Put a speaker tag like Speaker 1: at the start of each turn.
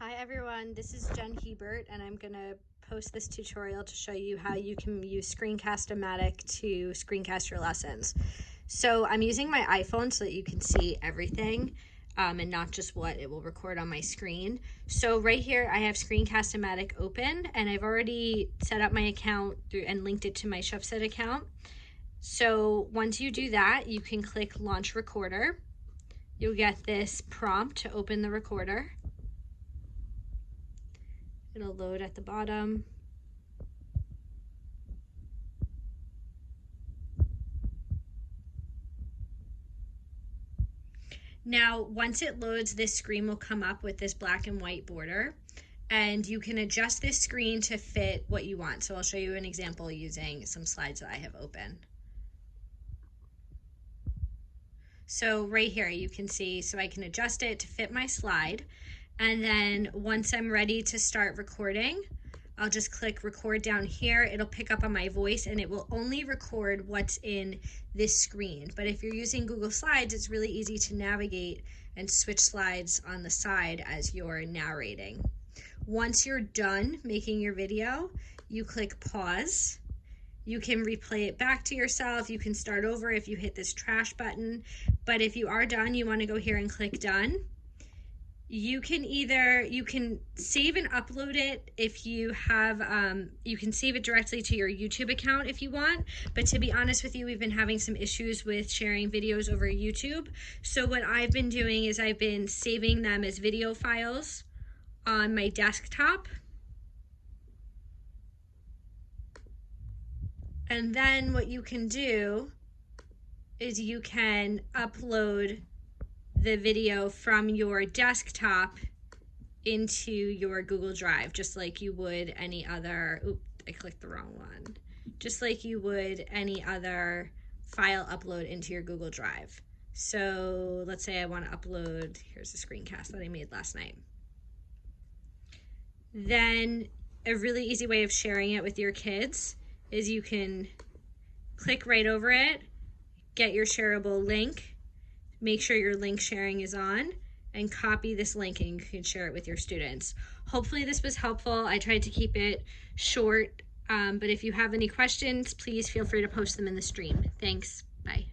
Speaker 1: Hi everyone, this is Jen Hebert and I'm going to post this tutorial to show you how you can use screencast-o-matic to screencast your lessons. So I'm using my iPhone so that you can see everything and not just what it will record on my screen. So right here I have screencast-o-matic open and I've already set up my account and linked it to my Chefset account. So once you do that, you can click Launch Recorder. You'll get this prompt to open the recorder. It'll load at the bottom. Now, once it loads, this screen will come up with this black and white border, and you can adjust this screen to fit what you want. So I'll show you an example using some slides that I have open. So right here you can see, so I can adjust it to fit my slide. And then once I'm ready to start recording, I'll just click record down here. It'll pick up on my voice and it will only record what's in this screen. But if you're using Google Slides, it's really easy to navigate and switch slides on the side as you're narrating. Once you're done making your video, you click pause. You can replay it back to yourself. You can start over if you hit this trash button. But if you are done, you want to go here and click done. You can save and upload it if you have, you can save it directly to your YouTube account if you want. But to be honest with you, we've been having some issues with sharing videos over YouTube. So what I've been doing is I've been saving them as video files on my desktop. And then what you can do is you can upload the video from your desktop into your Google Drive, just like you would any other, oops, I clicked the wrong one, just like you would any other file upload into your Google Drive. So let's say I want to upload, here's the screencast that I made last night. Then a really easy way of sharing it with your kids is you can click right over it, get your shareable link, make sure your link sharing is on, and copy this link and you can share it with your students. Hopefully this was helpful. I tried to keep it short, but if you have any questions, please feel free to post them in the stream. Thanks, bye.